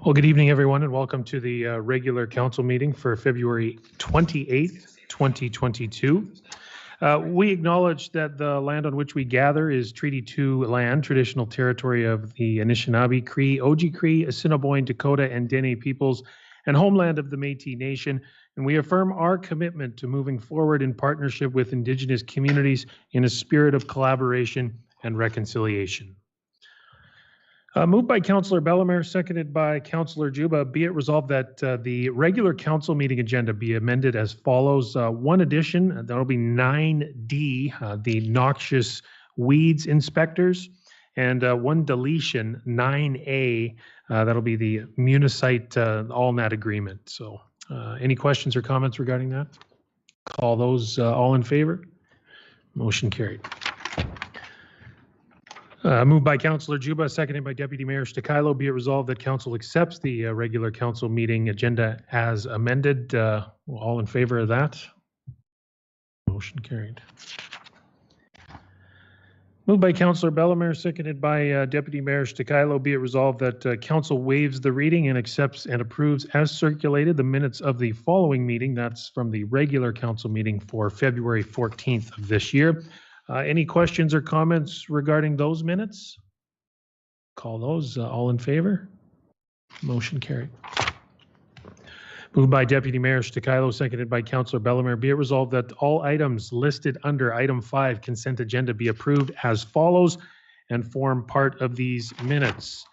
Well, good evening, everyone, and welcome to the regular council meeting for February 28th, 2022. We acknowledge that the land on which we gather is Treaty 2 land, traditional territory of the Anishinaabe, Cree, Oji-Cree, Assiniboine, Dakota, and Dene peoples, and homeland of the Métis Nation. And we affirm our commitment to moving forward in partnership with Indigenous communities in a spirit of collaboration and reconciliation. Moved by Councillor Bellemare, seconded by Councillor Juba. Be it resolved that the regular council meeting agenda be amended as follows. One addition, that'll be 9D, the noxious weeds inspectors, and one deletion, 9A, that'll be the Municite AllNat agreement. So any questions or comments regarding that? Call those all in favor. Motion carried. Moved by Councillor Juba, seconded by Deputy Mayor Stakilo. Be it resolved that Council accepts the regular council meeting agenda as amended. All in favor of that? Motion carried. Moved by Councillor Bellemare, seconded by Deputy Mayor Stakilo. Be it resolved that Council waives the reading and accepts and approves as circulated the minutes of the following meeting. That's from the regular council meeting for February 14th of this year. Any questions or comments regarding those minutes? Call those. All in favor? Motion carried. Moved by Deputy Mayor Stakilo, seconded by Councillor Bellemare. Be it resolved that all items listed under item 5 consent agenda be approved as follows and form part of these minutes.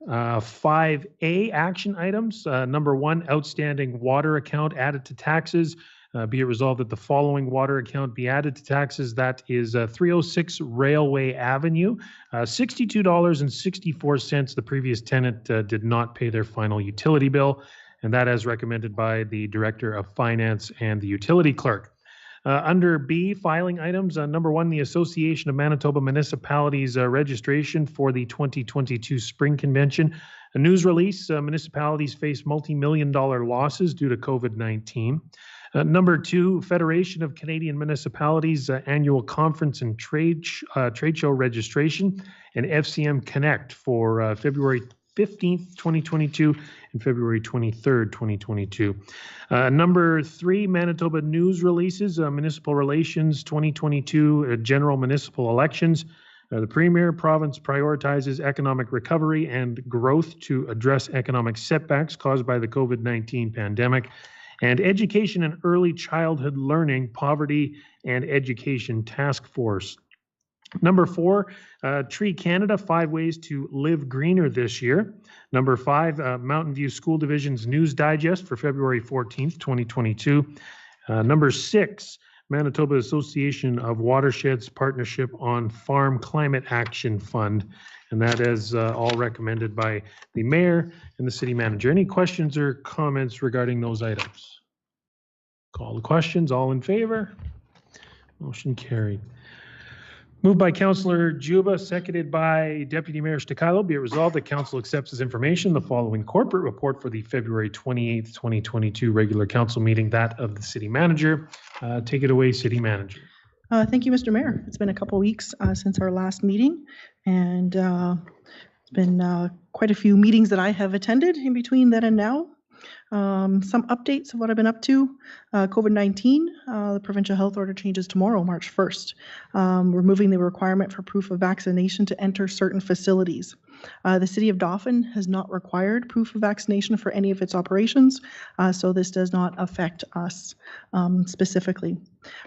5A action items. Number 1, outstanding water account added to taxes. Be it resolved that the following water account be added to taxes. That is 306 Railway Avenue, $62.64. The previous tenant did not pay their final utility bill, and that as recommended by the Director of Finance and the Utility Clerk. Under B, filing items, number 1, the Association of Manitoba Municipalities registration for the 2022 Spring Convention. A news release, municipalities face multi-million-dollar losses due to COVID-19. Number 2, Federation of Canadian Municipalities annual conference and trade show registration, and FCM Connect for February 15th, 2022 and February 23rd, 2022. Number 3, Manitoba news releases, municipal relations 2022 general municipal elections. The Premier province prioritizes economic recovery and growth to address economic setbacks caused by the COVID-19 pandemic. And Education and Early Childhood Learning, Poverty and Education Task Force. Number 4, Tree Canada, 5 ways to live greener this year. Number 5, Mountain View School Division's News Digest for February 14th, 2022. Number 6, Manitoba Association of Watersheds Partnership on Farm Climate Action Fund. And that is all recommended by the Mayor and the City Manager. Any questions or comments regarding those items? Call the questions. All in favor? Motion carried. Moved by Councillor Juba, seconded by Deputy Mayor Stakilo. Be it resolved that Council accepts as information the following corporate report for the February 28th, 2022 regular council meeting, that of the City Manager. Take it away, City Manager. Thank you, Mr. Mayor. It's been a couple weeks since our last meeting, and it's been quite a few meetings that I have attended in between then and now. Some updates of what I've been up to. COVID-19, the provincial health order changes tomorrow, March 1st, removing the requirement for proof of vaccination to enter certain facilities. The City of Dauphin has not required proof of vaccination for any of its operations, so this does not affect us specifically.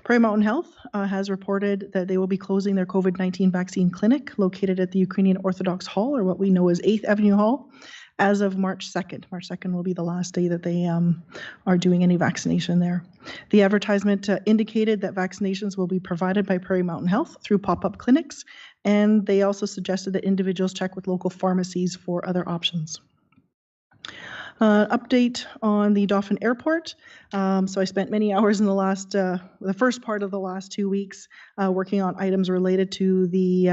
Prairie Mountain Health has reported that they will be closing their COVID-19 vaccine clinic located at the Ukrainian Orthodox Hall, or what we know as 8th Avenue Hall, as of March 2nd. March 2nd will be the last day that they are doing any vaccination there. The advertisement indicated that vaccinations will be provided by Prairie Mountain Health through pop-up clinics, and they also suggested that individuals check with local pharmacies for other options. Update on the Dauphin Airport. So I spent many hours in the first part of the last 2 weeks working on items related to the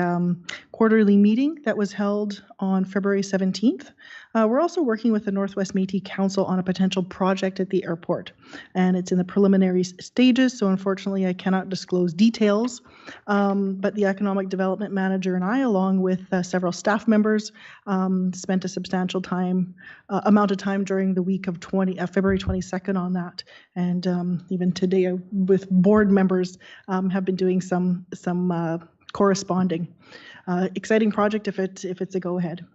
quarterly meeting that was held on February 17th. We're also working with the Northwest Métis Council on a potential project at the airport, and it's in the preliminary stages, so unfortunately I cannot disclose details, but the Economic Development Manager and I, along with several staff members, spent a substantial amount of time during the week of February 22nd on that, and even today with board members have been doing some corresponding. Exciting project if it's a go-ahead.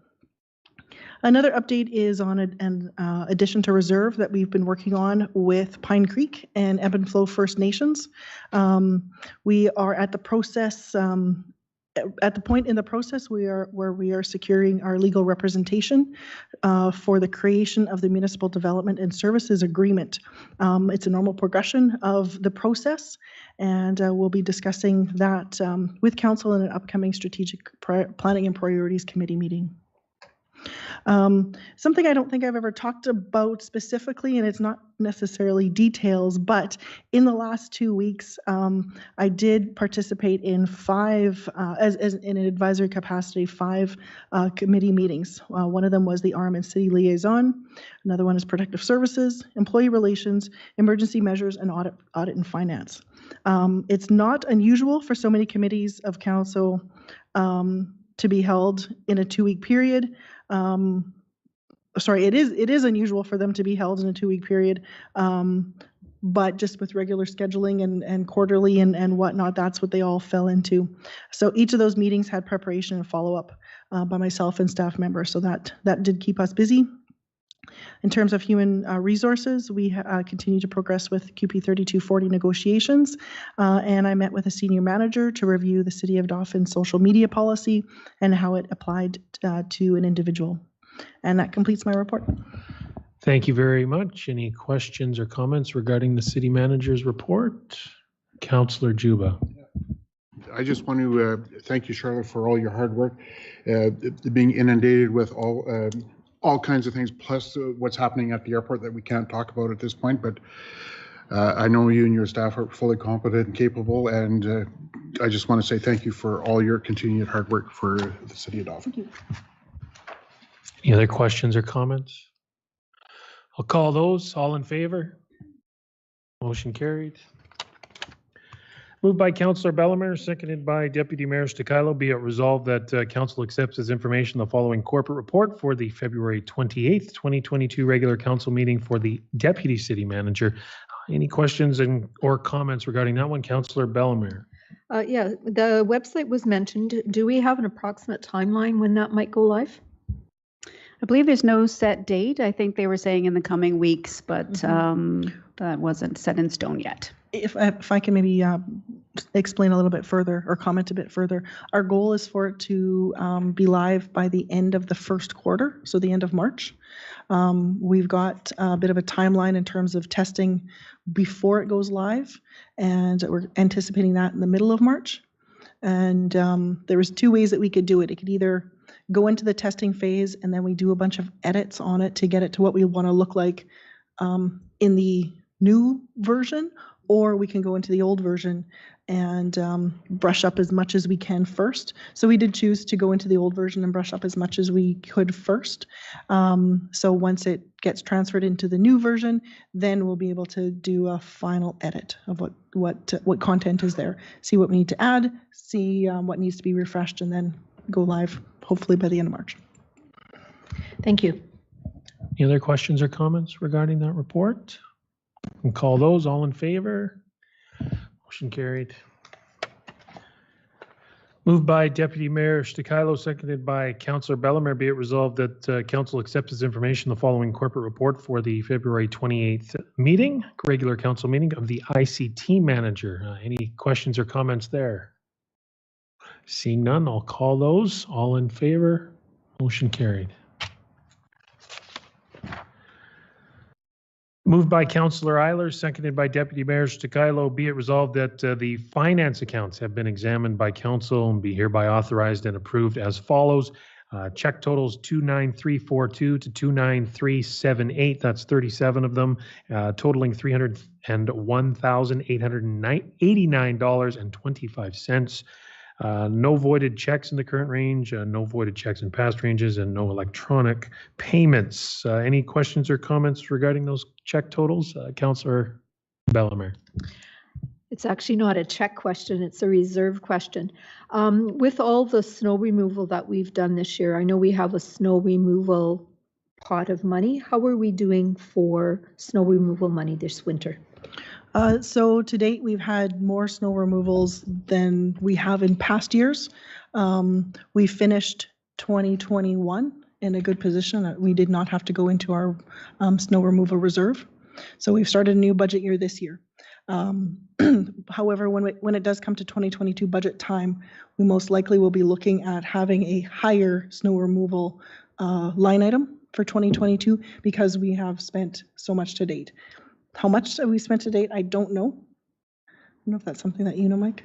Another update is on an addition to reserve that we've been working on with Pine Creek and Ebb and Flow First Nations. We are at the process, at the point in the process where we are securing our legal representation for the creation of the Municipal Development and Services Agreement. It's a normal progression of the process, and we'll be discussing that with Council in an upcoming Strategic Planning and Priorities Committee meeting. Something I don't think I've ever talked about specifically, and it's not necessarily details, but in the last 2 weeks, I did participate in as in an advisory capacity, 5 committee meetings. One of them was the RM and City Liaison. Another one is Protective Services, Employee Relations, Emergency Measures, and Audit and Finance. It's not unusual for so many committees of Council to be held in a 2-week period. Sorry, it is unusual for them to be held in a 2-week period, but just with regular scheduling and quarterly and whatnot, that's what they all fell into. So each of those meetings had preparation and follow-up by myself and staff members, so that did keep us busy. In terms of human resources, we continue to progress with QP 3240 negotiations, and I met with a senior manager to review the City of Dauphin social media policy and how it applied to an individual. And that completes my report. Thank you very much. Any questions or comments regarding the city manager's report? Councillor Juba. I just want to thank you, Charlotte, for all your hard work, being inundated with all kinds of things, plus what's happening at the airport that we can't talk about at this point. But I know you and your staff are fully competent and capable, and I just want to say thank you for all your continued hard work for the City of Dauphin. Thank you. Any other questions or comments? I'll call those. All in favor? Motion carried. Moved by Councillor Bellemare, seconded by Deputy Mayor Stakilo. Be it resolved that Council accepts as information the following corporate report for the February 28th, 2022 regular Council meeting for the Deputy City Manager. Any questions or comments regarding that one? Councillor Bellemare. Yeah, the website was mentioned. Do we have an approximate timeline when that might go live? I believe there's no set date. I think they were saying in the coming weeks, but that wasn't set in stone yet. If I can maybe explain a little bit further or comment a bit further, our goal is for it to be live by the end of the first quarter, so the end of March. We've got a bit of a timeline in terms of testing before it goes live, and we're anticipating that in the middle of March. And there was 2 ways that we could do it. It could either go into the testing phase and then we do a bunch of edits on it to get it to what we want to look like in the new version, or we can go into the old version and brush up as much as we can first. So we did choose to go into the old version and brush up as much as we could first. So once it gets transferred into the new version, then we'll be able to do a final edit of what content is there, see what we need to add, see what needs to be refreshed, and then go live hopefully by the end of March. Thank you. Any other questions or comments regarding that report? And call those. All in favor? Motion carried. Moved by Deputy Mayor Stakilo, seconded by Councillor Bellemare. Be it resolved that Council accepts as information the following corporate report for the February 28th meeting, regular Council meeting of the ICT Manager. Any questions or comments there? Seeing none, I'll call those. All in favor? Motion carried. Moved by Councillor Eilers, seconded by Deputy Mayor Stakilo. Be it resolved that the finance accounts have been examined by Council and be hereby authorized and approved as follows. Check totals 29342 to 29378. That's 37 of them, totaling $301,889.25. No voided checks in the current range, no voided checks in past ranges, and no electronic payments. Any questions or comments regarding those check totals? Councillor Bellemare. It's actually not a check question, it's a reserve question. With all the snow removal that we've done this year, I know we have a snow removal pot of money. How are we doing for snow removal money this winter? So to date, we've had more snow removals than we have in past years. We finished 2021 in a good position. We did not have to go into our snow removal reserve. So we've started a new budget year this year. However, when it does come to 2022 budget time, we most likely will be looking at having a higher snow removal line item for 2022 because we have spent so much to date. How much have we spent to date? I don't know. I don't know if that's something that you know, Mike.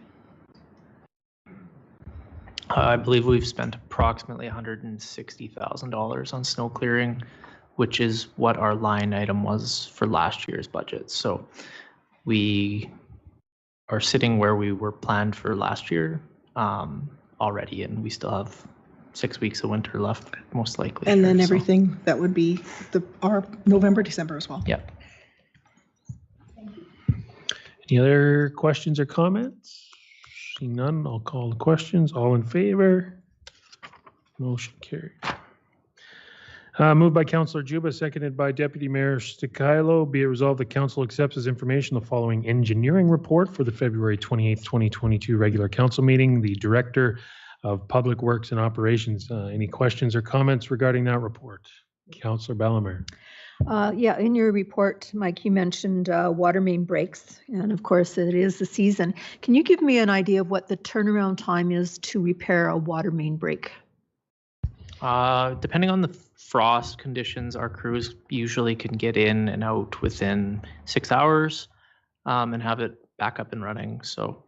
I believe we've spent approximately $160,000 on snow clearing, which is what our line item was for last year's budget. So we are sitting where we were planned for last year already, and we still have 6 weeks of winter left, most likely. And then everything that would be our November, December as well. Yeah. Any other questions or comments? Seeing none, I'll call the questions. All in favor? Motion carried. Moved by Councillor Juba, seconded by Deputy Mayor Stikilo. Be it resolved that Council accepts as information the following engineering report for the February 28th, 2022 regular council meeting. The Director of Public Works and Operations. Any questions or comments regarding that report? Councillor Bellemare. Yeah, in your report, Mike, you mentioned water main breaks, and of course it is the season. Can you give me an idea of what the turnaround time is to repair a water main break? Depending on the frost conditions, our crews usually can get in and out within 6 hours and have it back up and running. So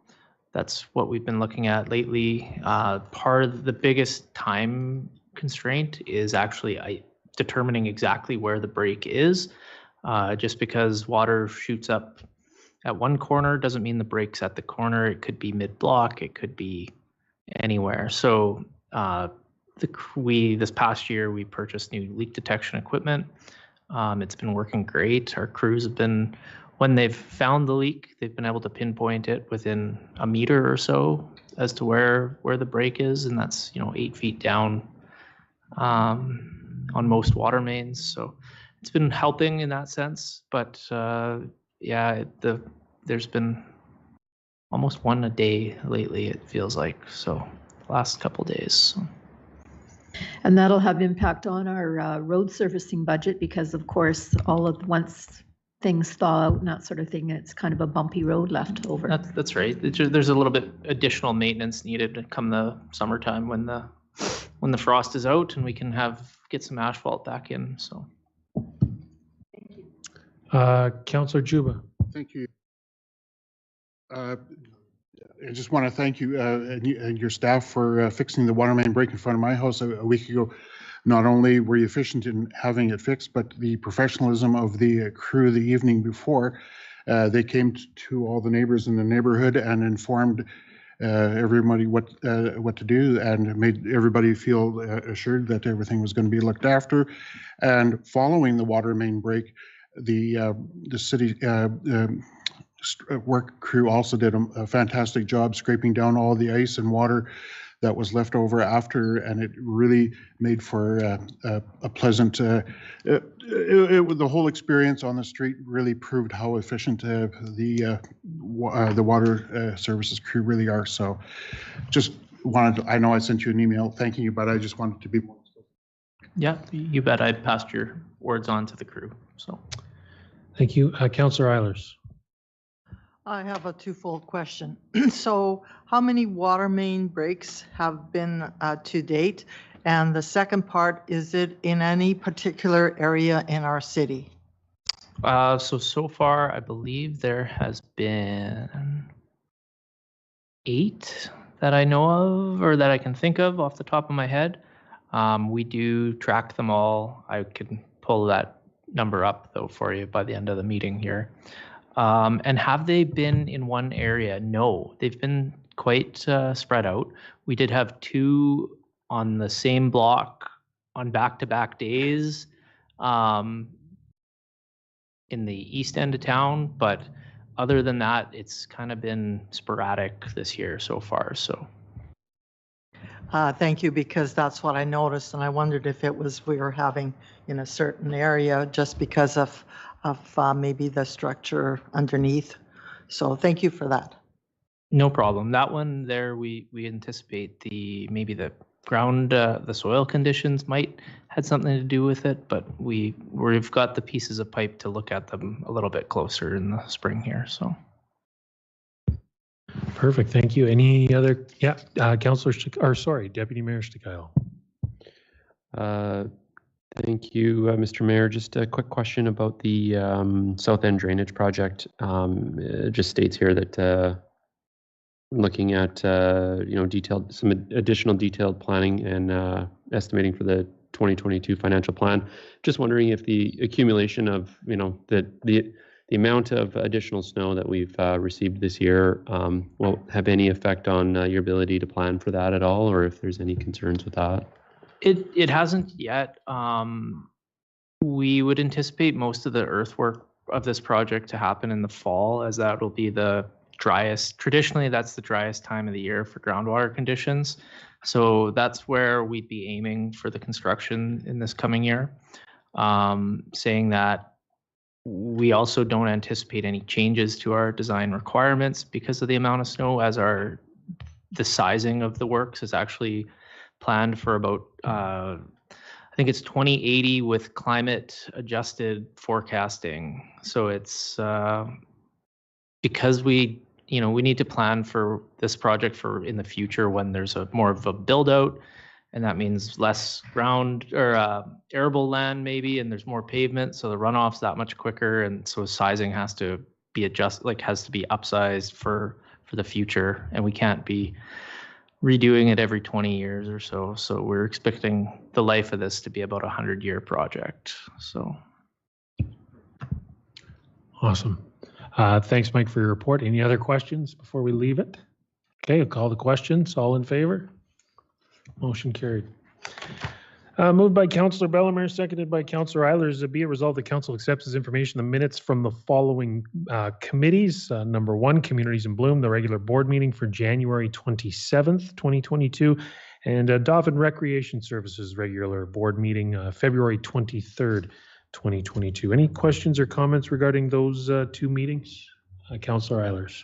that's what we've been looking at lately. Part of the biggest time constraint is actually determining exactly where the break is. Just because water shoots up at one corner doesn't mean the break's at the corner. It could be mid-block, it could be anywhere. So this past year we purchased new leak detection equipment. It's been working great. Our crews have been, when they've found the leak, they've been able to pinpoint it within a meter or so as to where the break is, and that's 8 feet down on most water mains. So it's been helping in that sense. But yeah, there's been almost one a day lately, it feels like. So the last couple of days. So. And that'll have impact on our road servicing budget because, of course, once things thaw out and that sort of thing, it's kind of a bumpy road left over. That's right. There's a little bit additional maintenance needed come the summertime when the frost is out and we can get some asphalt back in. So. Councillor Juba. Thank you. I just want to thank you and your staff for fixing the water main break in front of my house a week ago. Not only were you efficient in having it fixed, but the professionalism of the crew the evening before. They came to all the neighbors in the neighborhood and informed everybody what to do and made everybody feel assured that everything was going to be looked after. And following the water main break, the city work crew also did a fantastic job scraping down all the ice and water that was left over after, and it really made for a pleasant. The whole experience on the street really proved how efficient the water services crew really are. So, just wanted to, I know I sent you an email thanking you, but I just wanted to be more. Yeah, you bet. I passed your words on to the crew. So, thank you, Councillor Eilers. I have a twofold question. So how many water main breaks have been to date? And the second part, is it in any particular area in our city? So far, I believe there has been 8 that I know of or that I can think of off the top of my head. We do track them all. I can pull that number up though for you by the end of the meeting here. And have they been in one area? No, they've been quite spread out. We did have 2 on the same block on back-to-back days in the east end of town, but other than that, it's kind of been sporadic this year so far. So Thank you, because that's what I noticed, and I wondered if it was we were having in a certain area just because of maybe the structure underneath. So thank you for that. no problem. That one there, we anticipate maybe the ground, the soil conditions might had something to do with it, but we've got the pieces of pipe to look at them a little bit closer in the spring here. So. Perfect. Thank you. Any other? Yeah, Councillor, Deputy Mayor Stikyle. Thank you, Mr. Mayor. Just a quick question about the South End Drainage Project. It just states here that looking at some additional detailed planning and estimating for the 2022 financial plan. Just wondering if the accumulation of the amount of additional snow that we've received this year will have any effect on your ability to plan for that at all, or if there's any concerns with that? It hasn't yet. We would anticipate most of the earthwork of this project to happen in the fall, as that will be the driest. Traditionally, that's the driest time of the year for groundwater conditions. So that's where we'd be aiming for the construction in this coming year. Saying that, we also don't anticipate any changes to our design requirements because of the amount of snow, as the sizing of the works is actually planned for about I think it's 2080 with climate adjusted forecasting. So it's because we need to plan for this project for in the future when there's more of a build out, and that means less ground or arable land maybe, and there's more pavement, so the runoff's that much quicker, and so sizing has to be has to be upsized for the future, and we can't be redoing it every 20 years or so. So we're expecting the life of this to be about a 100-year project. So Awesome. Thanks, Mike, for your report. Any other questions before we leave it? Okay, I'll call the questions. All in favor? Motion carried. Moved by Councillor Bellemare, seconded by Councillor Eilers. Be it resolved, the council accepts as information the minutes from the following committees. Number 1, Communities in Bloom, the regular board meeting for January 27th, 2022, and Dauphin Recreation Services regular board meeting February 23rd, 2022. Any questions or comments regarding those 2 meetings? Councillor Eilers.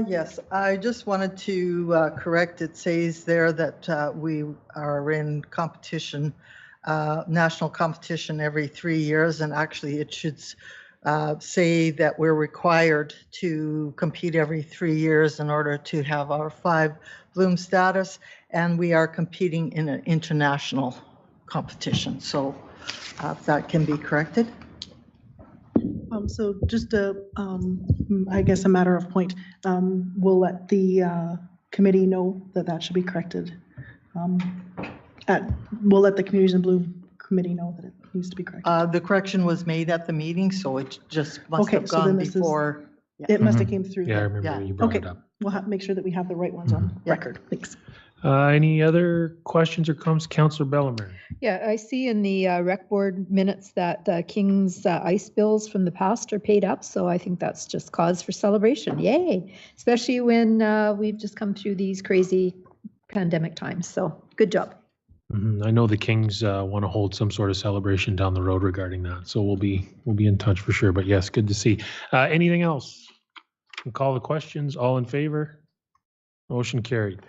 Yes, I just wanted to correct. It says there that we are in competition, national competition every 3 years, and actually it should say that we're required to compete every 3 years in order to have our 5 Bloom status, and we are competing in an international competition. So if that can be corrected. So just I guess a matter of point, we'll let the committee know that should be corrected. We'll let the Communities in Bloom committee know that it needs to be corrected. The correction was made at the meeting, so it just must have gone before. It must have came through. Yeah, I remember you brought it up. We'll make sure that we have the right ones on record. Thanks. Any other questions or comments? Councillor Bellemare. Yeah, I see in the rec board minutes that King's ice bills from the past are paid up, so I think that's just cause for celebration. Yay! Especially when we've just come through these crazy pandemic times. So good job. I know the Kings want to hold some sort of celebration down the road regarding that, so we'll be in touch for sure. But yes, good to see. Anything else? We'll call the questions. All in favor? Motion carried.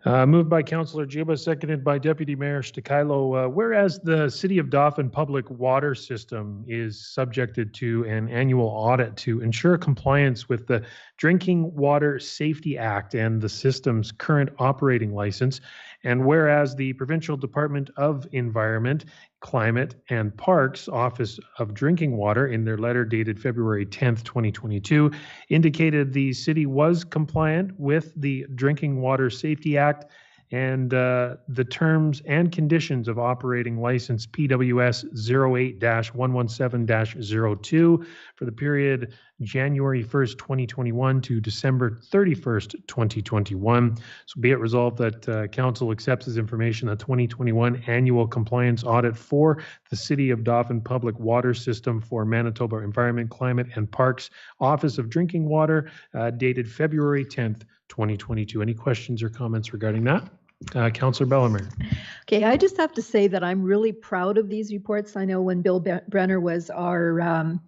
Moved by Councillor Juba, seconded by Deputy Mayor Stikyle. Whereas the City of Dauphin public water system is subjected to an annual audit to ensure compliance with the Drinking Water Safety Act and the system's current operating license, and whereas the Provincial Department of Environment, Climate and Parks Office of Drinking Water, in their letter dated February 10th, 2022, indicated the city was compliant with the Drinking Water Safety Act and the terms and conditions of operating license PWS 08-117-02 for the period January 1st, 2021 to December 31st, 2021. So be it resolved that Council accepts as information the 2021 annual compliance audit for the City of Dauphin Public Water System for Manitoba Environment, Climate and Parks Office of Drinking Water, dated February 10th, 2022. Any questions or comments regarding that? Councillor Bellemare. Okay, I just have to say that I'm really proud of these reports. I know when Bill Brenner was our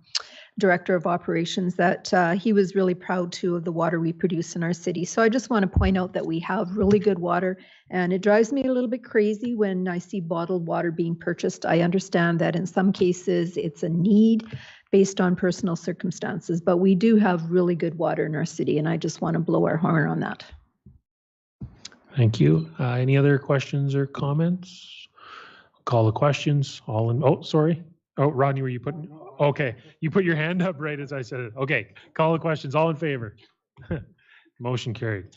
Director of Operations that he was really proud too of the water we produce in our city. So I just want to point out that we have really good water, and it drives me a little bit crazy when I see bottled water being purchased. I understand that in some cases it's a need based on personal circumstances, but we do have really good water in our city, and I just want to blow our horn on that. Thank you. Any other questions or comments? Call the questions. All in. Oh, sorry. Oh, Rodney, were you putting? Okay, you put your hand up right as I said it. Okay, call the questions. All in favor? Motion carried.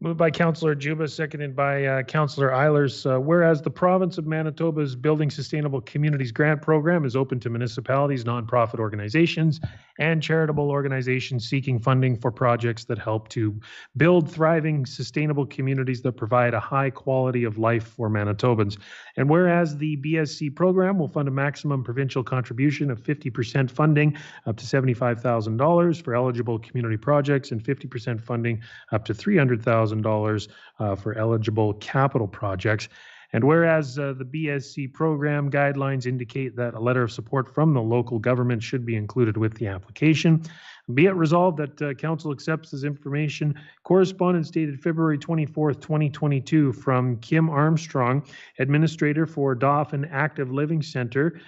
Moved by Councillor Juba, seconded by Councillor Eilers. Whereas the province of Manitoba's Building Sustainable Communities Grant Program is open to municipalities, nonprofit organizations, and charitable organizations seeking funding for projects that help to build thriving, sustainable communities that provide a high quality of life for Manitobans. And whereas the BSC program will fund a maximum provincial contribution of 50% funding up to $75,000 for eligible community projects and 50% funding up to $300,000 for eligible capital projects. And whereas the BSC program guidelines indicate that a letter of support from the local government should be included with the application, be it resolved that Council accepts this information. Correspondence dated February 24th, 2022 from Kim Armstrong, Administrator for Dauphin Active Living Center,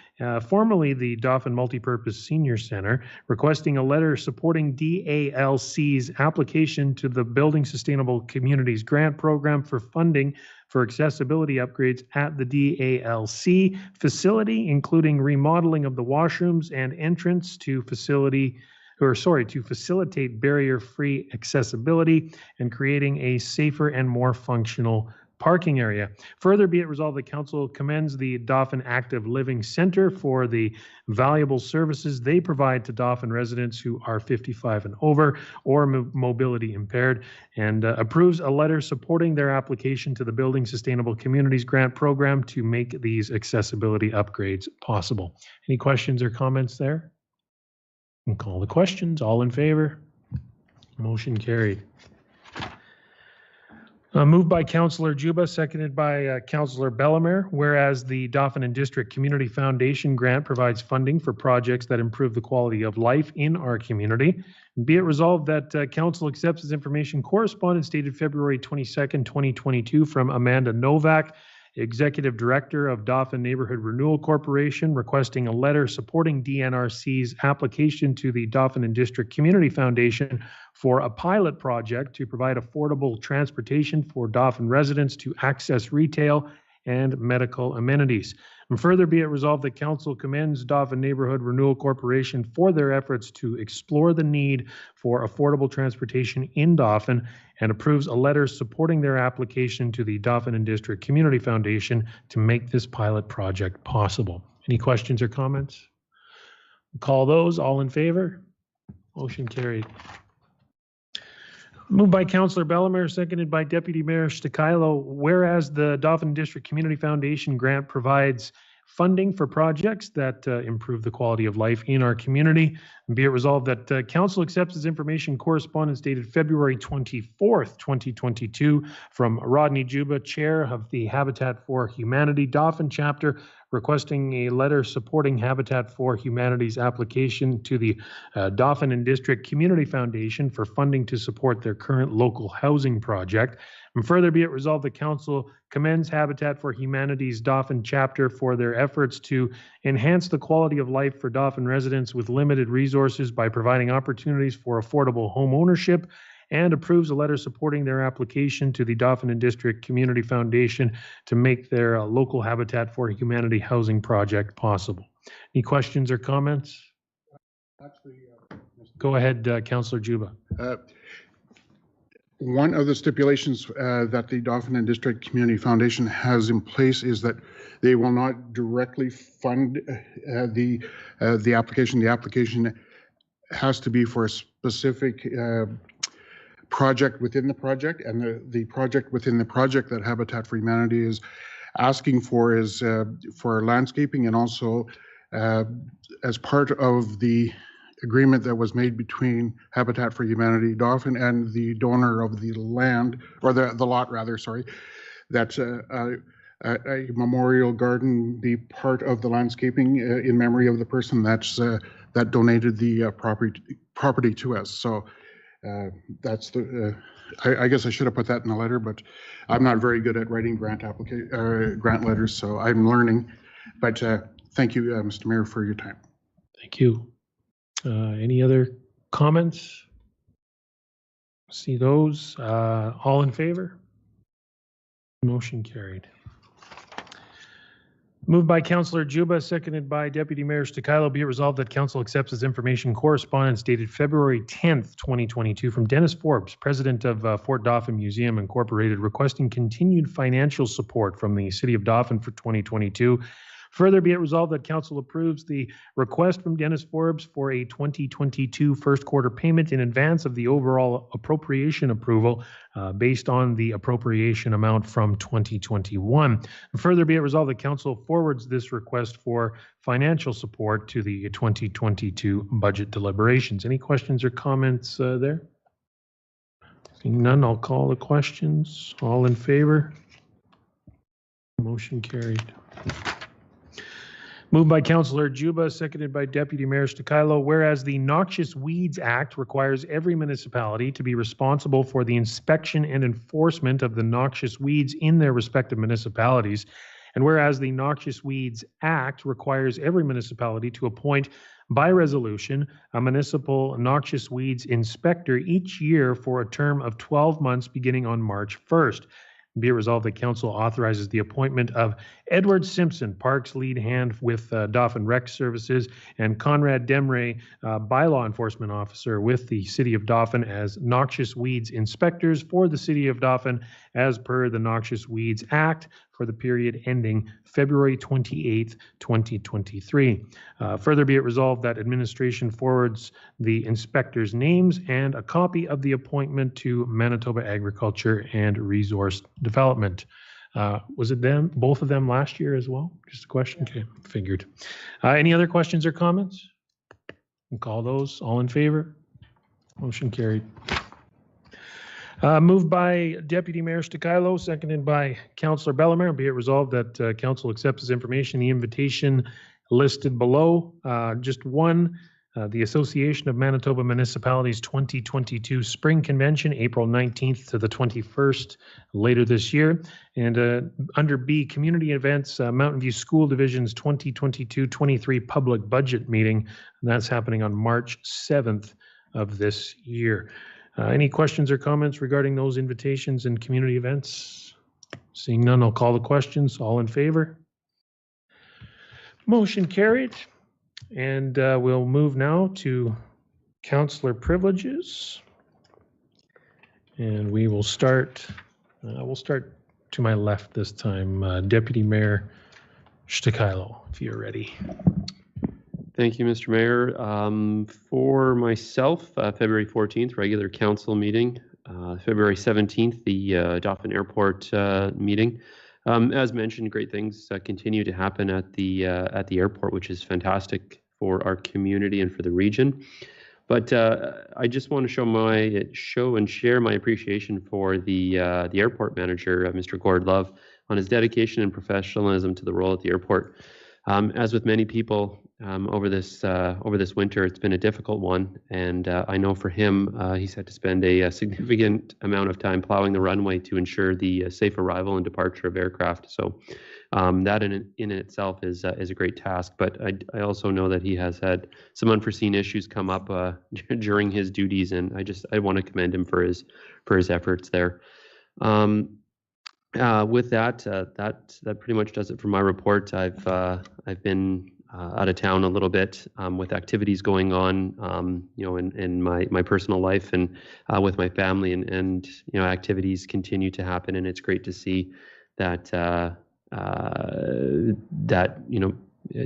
formerly the Dauphin Multipurpose Senior Center, requesting a letter supporting DALC's application to the Building Sustainable Communities Grant Program for funding for accessibility upgrades at the DALC facility, including remodeling of the washrooms and entrance to facilitate barrier-free accessibility and creating a safer and more functional parking area. Further, be it resolved that Council commends the Dauphin Active Living Center for the valuable services they provide to Dauphin residents who are 55 and over or mobility impaired, and approves a letter supporting their application to the Building Sustainable Communities Grant Program to make these accessibility upgrades possible. Any questions or comments there? And call the questions. All in favor? Motion carried. Moved by Councillor Juba, seconded by Councillor Bellemare. Whereas the Dauphin and District Community Foundation grant provides funding for projects that improve the quality of life in our community. Be it resolved that Council accepts this information. Correspondence dated February 22nd, 2022 from Amanda Novak, Executive Director of Dauphin Neighborhood Renewal Corporation, requesting a letter supporting DNRC's application to the Dauphin and District Community Foundation for a pilot project to provide affordable transportation for Dauphin residents to access retail and medical amenities. And further, be it resolved that Council commends Dauphin Neighborhood Renewal Corporation for their efforts to explore the need for affordable transportation in Dauphin and approves a letter supporting their application to the Dauphin and District Community Foundation to make this pilot project possible. Any questions or comments? Call those. All in favor? Motion carried. Moved by Councillor Bellemare, seconded by Deputy Mayor Stakilo. Whereas the Dauphin District Community Foundation grant provides funding for projects that improve the quality of life in our community, and be it resolved that Council accepts this information. Correspondence dated February 24th, 2022 from Rodney Juba, Chair of the Habitat for Humanity Dauphin Chapter, requesting a letter supporting Habitat for Humanity's application to the Dauphin and District Community Foundation for funding to support their current local housing project. And further, be it resolved that Council commends Habitat for Humanity's Dauphin Chapter for their efforts to enhance the quality of life for Dauphin residents with limited resources by providing opportunities for affordable home ownership, and approves a letter supporting their application to the Dauphin and District Community Foundation to make their local Habitat for Humanity housing project possible. Any questions or comments? Go ahead, Councillor Juba. One of the stipulations that the Dauphin and District Community Foundation has in place is that They will not directly fund the application. The application has to be for a specific project within the project, and the project within the project that Habitat for Humanity is asking for is for landscaping, and also as part of the agreement that was made between Habitat for Humanity, Dauphin, and the donor of the land, or the lot rather, sorry, that a memorial garden be part of the landscaping in memory of the person that donated the property to us. So that's the. I guess I should have put that in the letter, but I'm not very good at writing grant letters, so I'm learning. But thank you, Mr. Mayor, for your time. Thank you. Any other comments? See those? All in favor? Motion carried. Moved by Councillor Juba, seconded by Deputy Mayor Stakilo. Be it resolved that Council accepts as information correspondence dated February 10th, 2022 from Dennis Forbes, President of Fort Dauphin Museum Incorporated, requesting continued financial support from the City of Dauphin for 2022. Further, be it resolved that Council approves the request from Dennis Forbes for a 2022 first quarter payment in advance of the overall appropriation approval based on the appropriation amount from 2021. Further, be it resolved that Council forwards this request for financial support to the 2022 budget deliberations. Any questions or comments there? Seeing none, I'll call the questions. All in favor? Motion carried. Moved by Councillor Juba, seconded by Deputy Mayor Stakilo. Whereas the Noxious Weeds Act requires every municipality to be responsible for the inspection and enforcement of the noxious weeds in their respective municipalities. And whereas the Noxious Weeds Act requires every municipality to appoint by resolution a municipal noxious weeds inspector each year for a term of 12 months beginning on March 1st. Be it resolved that Council authorizes the appointment of Edward Simpson, Parks lead hand with Dauphin Rec Services, and Conrad Demray, bylaw enforcement officer with the City of Dauphin, as noxious weeds inspectors for the City of Dauphin as per the Noxious Weeds Act for the period ending February 28th, 2023. Further, be it resolved that administration forwards the inspectors' names and a copy of the appointment to Manitoba Agriculture and Resource Development. Was it them, both of them last year as well? Just a question? Okay, figured. Any other questions or comments? We'll call those. All in favor? Motion carried. Moved by Deputy Mayor Stakilo, seconded by Councillor Bellemare. Be it resolved that Council accepts as information the invitation listed below. Just one, the Association of Manitoba Municipalities 2022 Spring Convention, April 19th to the 21st, later this year. And under B, Community Events, Mountain View School Division's 2022-23 Public Budget Meeting. And that's happening on March 7th of this year. Any questions or comments regarding those invitations and community events? Seeing none, I'll call the questions. All in favor? Motion carried. And we'll move now to councillor privileges. And we will start, we'll start to my left this time. Deputy Mayor Stakilo, if you're ready. Thank you, Mr. Mayor. For myself, February 14th, regular council meeting. February 17th, the Dauphin Airport meeting. As mentioned, great things continue to happen at the airport, which is fantastic for our community and for the region. But I just want to show and share my appreciation for the airport manager, Mr. Gord Love, on his dedication and professionalism to the role at the airport. As with many people over this winter, it's been a difficult one, and I know for him, he's had to spend a significant amount of time plowing the runway to ensure the safe arrival and departure of aircraft. So that in itself is a great task. But I also know that he has had some unforeseen issues come up during his duties, and I want to commend him for his efforts there. With that, that pretty much does it for my report. I've been out of town a little bit with activities going on, in my personal life and with my family, and activities continue to happen, and it's great to see that that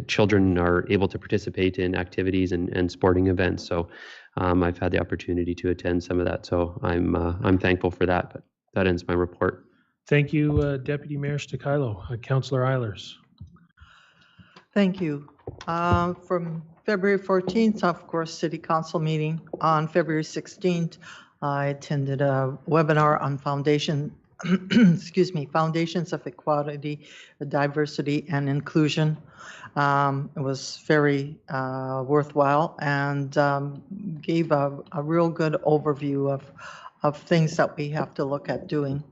children are able to participate in activities and sporting events. So I've had the opportunity to attend some of that. So I'm thankful for that. But that ends my report. Thank you, Deputy Mayor Stakilo. Councillor Eilers. Thank you. From February 14th, of course, City Council meeting. On February 16th, I attended a webinar on Foundations of Equality, Diversity, and Inclusion. It was very worthwhile and gave a real good overview of things that we have to look at doing.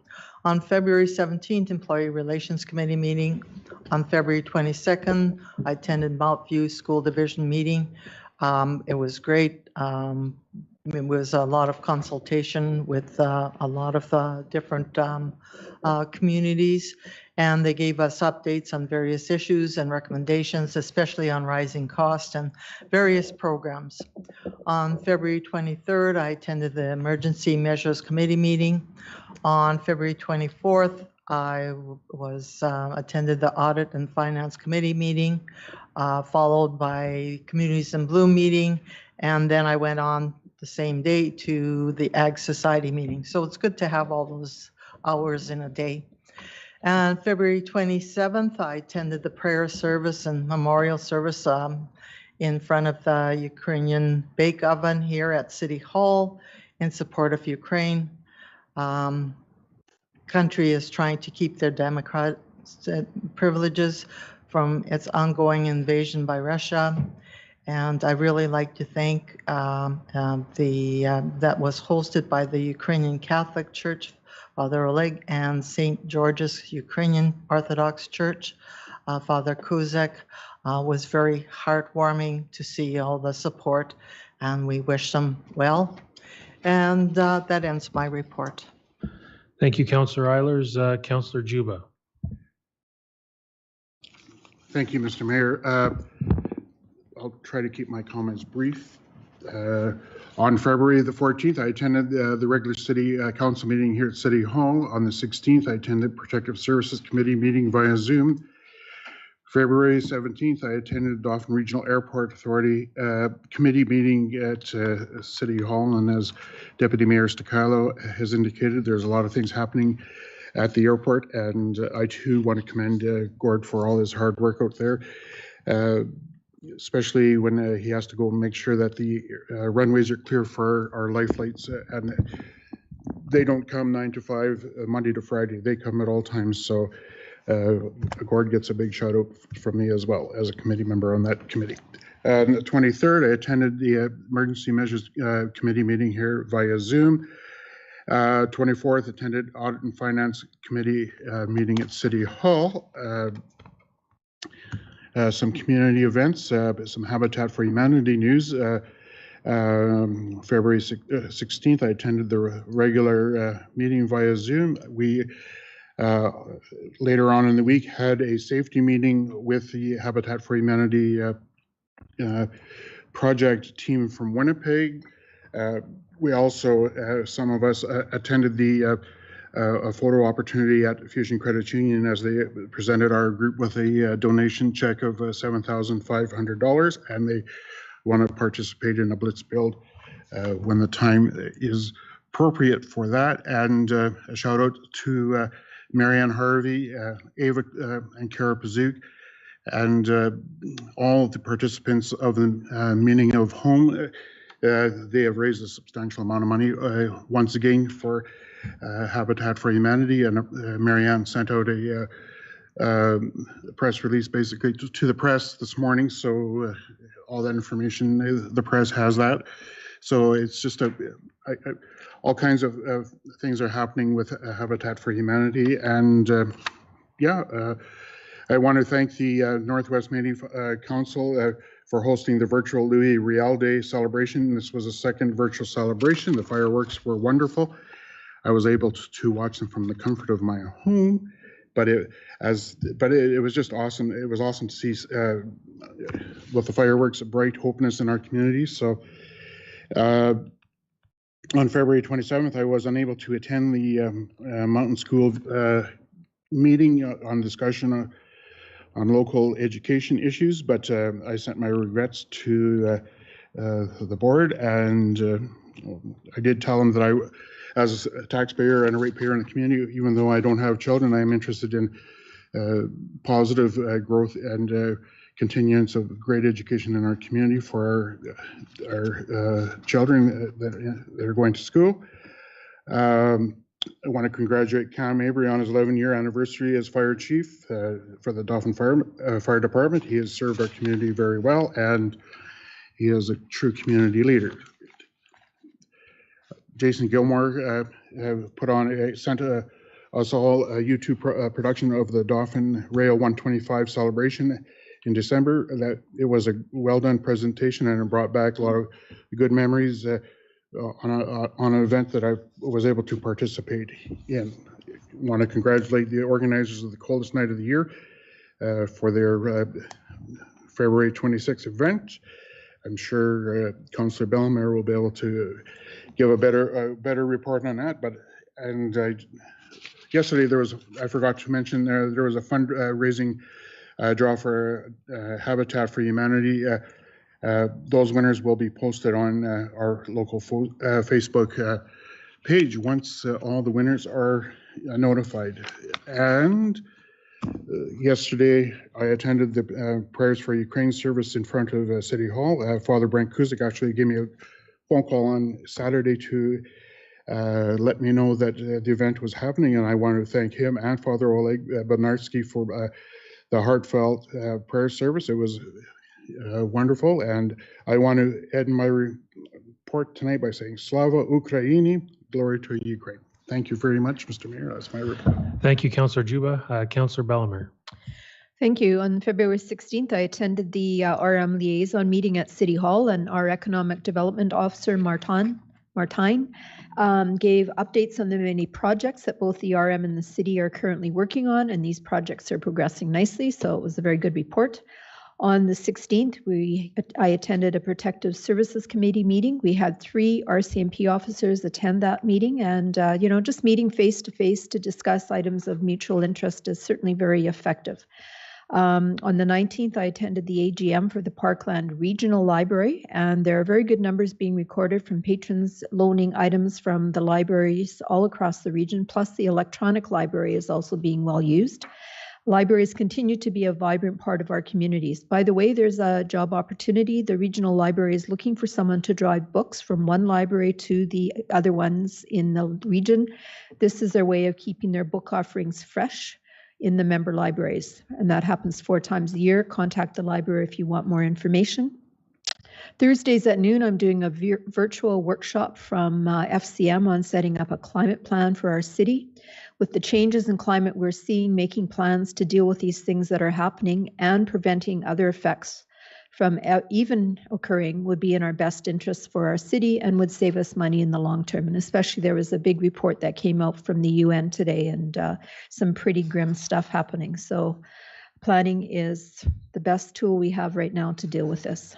On February 17th, Employee Relations Committee meeting. On February 22nd, I attended Mount View School Division meeting. It was great. It was a lot of consultation with a lot of different communities, and they gave us updates on various issues and recommendations, especially on rising costs and various programs. On February 23rd, I attended the Emergency Measures Committee meeting. On February 24th, I attended the Audit and Finance Committee meeting, followed by Communities in Bloom meeting, and then I went on the same day to the Ag Society meeting. So it's good to have all those hours in a day. And February 27th, I attended the prayer service and memorial service in front of the Ukrainian bake oven here at City Hall in support of Ukraine. Country is trying to keep their democratic privileges from its ongoing invasion by Russia. And I really like to thank that was hosted by the Ukrainian Catholic Church, Father Oleg, and St. George's Ukrainian Orthodox Church, Father Kowalczyk. Was very heartwarming to see all the support, and we wish them well. And that ends my report. Thank you, Councillor Eilers. Councillor Juba. Thank you, Mr. Mayor. I'll try to keep my comments brief. On February the 14th, I attended the regular City Council meeting here at City Hall. On the 16th, I attended Protective Services Committee meeting via Zoom. February 17th, I attended Dauphin Regional Airport Authority Committee meeting at City Hall. And as Deputy Mayor Stakilo has indicated, there's a lot of things happening at the airport. And I too want to commend Gord for all his hard work out there. Especially when he has to go and make sure that the runways are clear for our life flights, and they don't come 9 to 5 Monday to Friday. They come at all times. So Gord gets a big shout out from me as well as a committee member on that committee. On the 23rd, I attended the Emergency Measures Committee meeting here via Zoom. 24th, attended Audit and Finance Committee meeting at City Hall. Some community events, some Habitat for Humanity news. February 16th, I attended the regular meeting via Zoom. We, later on in the week, had a safety meeting with the Habitat for Humanity project team from Winnipeg. We also, some of us attended the a photo opportunity at Fusion Credit Union as they presented our group with a donation check of $7,500, and they want to participate in a blitz build when the time is appropriate for that. And a shout out to Marianne Harvey, Ava and Kara Pazook, and all the participants of the Meaning of Home. They have raised a substantial amount of money once again for Habitat for Humanity, and Marianne sent out a press release basically to the press this morning, so all that information, the press has that. So it's just all kinds of things are happening with Habitat for Humanity, and I want to thank the Northwest Meeting Council for hosting the virtual Louis Riel Day celebration. This was a second virtual celebration. The fireworks were wonderful. I was able to watch them from the comfort of my home, but it was just awesome. It was awesome to see with the fireworks, a bright hopeness in our community. So on February 27th, I was unable to attend the Mountain School meeting on discussion on local education issues, but I sent my regrets to the board, and I did tell them that I, as a taxpayer and a ratepayer in the community, even though I don't have children, I am interested in positive growth and continuance of great education in our community for our children that are going to school. I want to congratulate Cam Avery on his 11-year anniversary as fire chief for the Dauphin Fire Department. He has served our community very well, and he is a true community leader. Jason Gilmore sent us all a YouTube production of the Dauphin Rail 125 celebration in December. That it was a well-done presentation, and it brought back a lot of good memories on an event that I was able to participate in. I want to congratulate the organizers of the coldest night of the year for their February 26th event. I'm sure Councillor Bellemare will be able to give a better report on that. Yesterday I forgot to mention there was a fundraising draw for Habitat for Humanity. Those winners will be posted on our local Facebook page once all the winners are notified. And yesterday, I attended the Prayers for Ukraine service in front of City Hall. Father Brent Kuzik actually gave me a phone call on Saturday to let me know that the event was happening, and I want to thank him and Father Oleg Bednarski for the heartfelt prayer service. It was wonderful, and I want to end my report tonight by saying Slava Ukraini, glory to Ukraine. Thank you very much, Mr. Mayor. That's my report. Thank you, Councillor Juba. Councillor Bellemare. Thank you. On February 16th, I attended the RM liaison meeting at City Hall, and our Economic Development Officer, Martine, gave updates on the many projects that both the RM and the city are currently working on, and these projects are progressing nicely, so it was a very good report. On the 16th, I attended a Protective Services Committee meeting. We had 3 RCMP officers attend that meeting, and just meeting face to face to discuss items of mutual interest is certainly very effective. On the 19th, I attended the AGM for the Parkland Regional Library, and there are very good numbers being recorded from patrons loaning items from the libraries all across the region, plus the electronic library is also being well used. Libraries continue to be a vibrant part of our communities. By the way, there's a job opportunity. The regional library is looking for someone to drive books from one library to the other ones in the region. This is their way of keeping their book offerings fresh in the member libraries, and that happens 4 times a year. Contact the library if you want more information. Thursdays at noon, I'm doing a virtual workshop from FCM on setting up a climate plan for our city. With the changes in climate we're seeing, making plans to deal with these things that are happening and preventing other effects from even occurring would be in our best interests for our city and would save us money in the long term. And especially there was a big report that came out from the UN today, and some pretty grim stuff happening. So planning is the best tool we have right now to deal with this.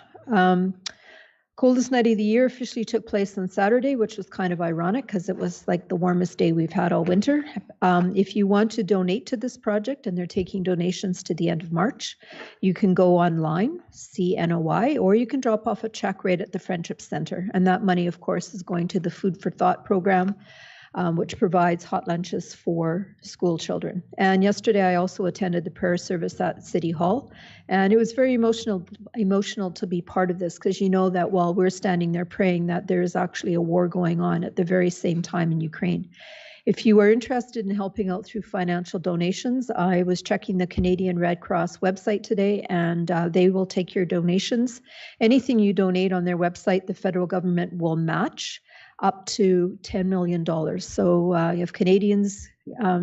Coldest night of the year officially took place on Saturday, which was kind of ironic because it was like the warmest day we've had all winter. If you want to donate to this project, and they're taking donations to the end of March, you can go online, CNOI, or you can drop off a check right at the Friendship Center. And that money, of course, is going to the Food for Thought program, which provides hot lunches for school children. And yesterday I also attended the prayer service at City Hall, and it was very emotional to be part of this, because you know that while we're standing there praying, that there is actually a war going on at the very same time in Ukraine. If you are interested in helping out through financial donations, I was checking the Canadian Red Cross website today, and they will take your donations. Anything you donate on their website, the federal government will match up to $10 million. So if Canadians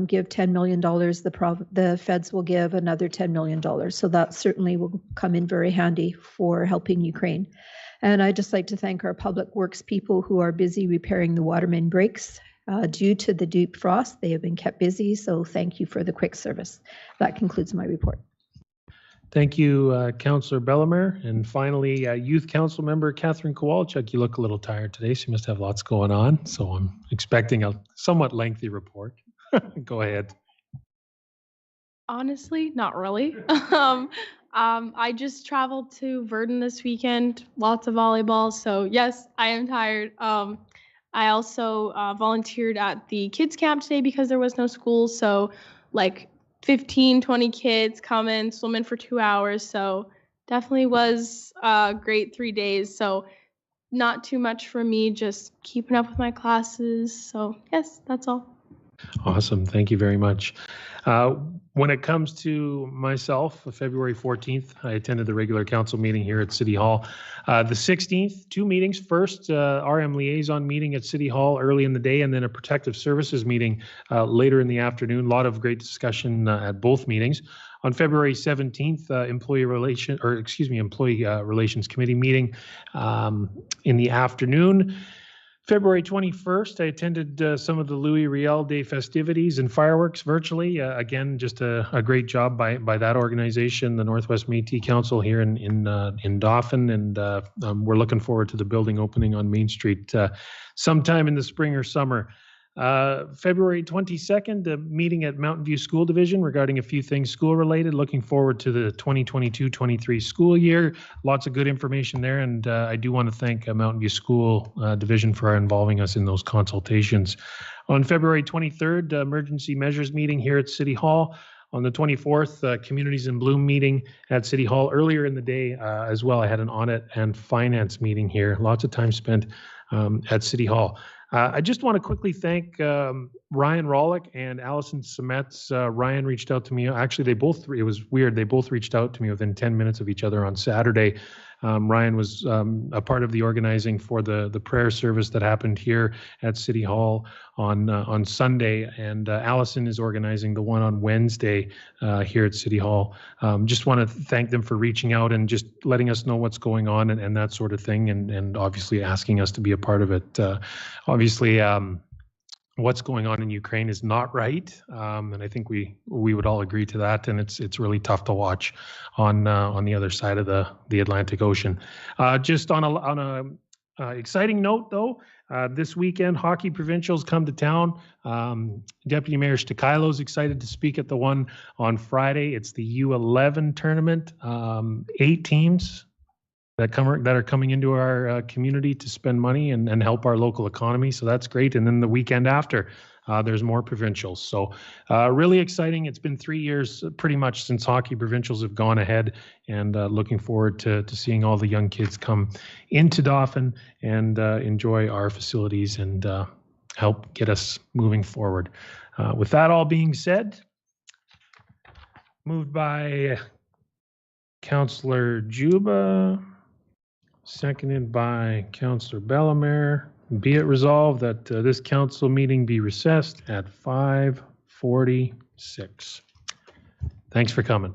give $10 million, the feds will give another $10 million. So that certainly will come in very handy for helping Ukraine. And I'd just like to thank our public works people who are busy repairing the water main breaks. Due to the deep frost, they have been kept busy. So thank you for the quick service. That concludes my report. Thank you, Councillor Bellemare. And finally, Youth Council Member Catherine Kowalczyk. You look a little tired today, so you must have lots going on. So I'm expecting a somewhat lengthy report. Go ahead. Honestly, not really. I just traveled to Verdun this weekend, lots of volleyball. So yes, I am tired. I also volunteered at the kids camp today because there was no school. So like 15, 20 kids come in, swim in for 2 hours. So definitely was a great 3 days. So not too much for me, just keeping up with my classes. So yes, that's all. Awesome. Thank you very much. When it comes to myself, February 14th, I attended the regular council meeting here at City Hall. The 16th, 2 meetings. First, RM liaison meeting at City Hall early in the day, and then a protective services meeting later in the afternoon. A lot of great discussion at both meetings. On February 17th, employee relations committee meeting in the afternoon. February 21st, I attended some of the Louis Riel Day festivities and fireworks virtually. Again, just a great job by that organization, the Northwest Métis Council here in Dauphin, and we're looking forward to the building opening on Main Street sometime in the spring or summer. February 22nd, a meeting at Mountain View School Division regarding a few things school-related. Looking forward to the 2022-23 school year. Lots of good information there, and I do want to thank Mountain View School Division for involving us in those consultations. On February 23rd, emergency measures meeting here at City Hall. On the 24th, Communities in Bloom meeting at City Hall. Earlier in the day as well, I had an audit and finance meeting here. Lots of time spent at City Hall. I just want to quickly thank Ryan Rawlick and Allison Semets. Ryan reached out to me. Actually, it was weird. They both reached out to me within 10 minutes of each other on Saturday. Ryan was a part of the organizing for the prayer service that happened here at City Hall on Sunday, and Allison is organizing the one on Wednesday here at City Hall. Just want to thank them for reaching out and just letting us know what's going on and that sort of thing, and obviously asking us to be a part of it. Obviously, what's going on in Ukraine is not right, and I think we would all agree to that. And it's really tough to watch on the other side of the Atlantic Ocean. Just on a exciting note, though, this weekend hockey provincials come to town. Deputy Mayor Stakailo's excited to speak at the one on Friday. It's the U11 tournament. 8 teams that are coming into our community to spend money and help our local economy. So that's great. And then the weekend after, there's more provincials. So really exciting. It's been 3 years pretty much since hockey provincials have gone ahead, and looking forward to seeing all the young kids come into Dauphin and enjoy our facilities and help get us moving forward. With that all being said, moved by Councillor Juba, seconded by Councillor Bellemare. Be it resolved that this council meeting be recessed at 5:46. Thanks for coming.